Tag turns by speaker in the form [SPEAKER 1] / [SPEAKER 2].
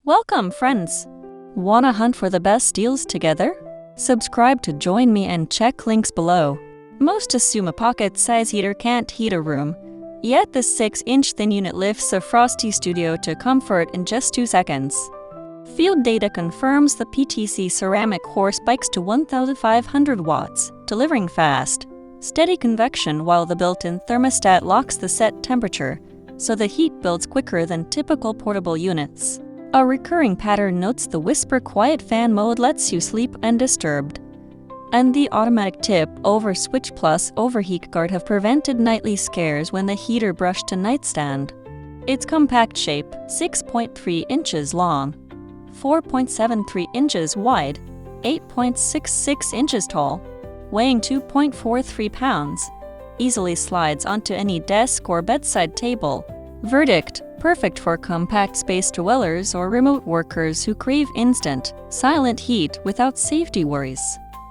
[SPEAKER 1] Welcome, friends! Wanna hunt for the best deals together? Subscribe to join me and check links below. Most assume a pocket-size heater can't heat a room, yet this 6-inch thin unit lifts a frosty studio to comfort in just 2 seconds. Field data confirms the PTC ceramic core spikes to 1500 watts, delivering fast, steady convection while the built-in thermostat locks the set temperature, so the heat builds quicker than typical portable units. A recurring pattern notes the whisper quiet fan mode lets you sleep undisturbed. And the automatic tip over switch plus overheat guard have prevented nightly scares when the heater brushed to nightstand. Its compact shape, 6.3 inches long, 4.73 inches wide, 8.66 inches tall, weighing 2.43 pounds, easily slides onto any desk or bedside table. Verdict: perfect for compact space dwellers or remote workers who crave instant, silent heat without safety worries.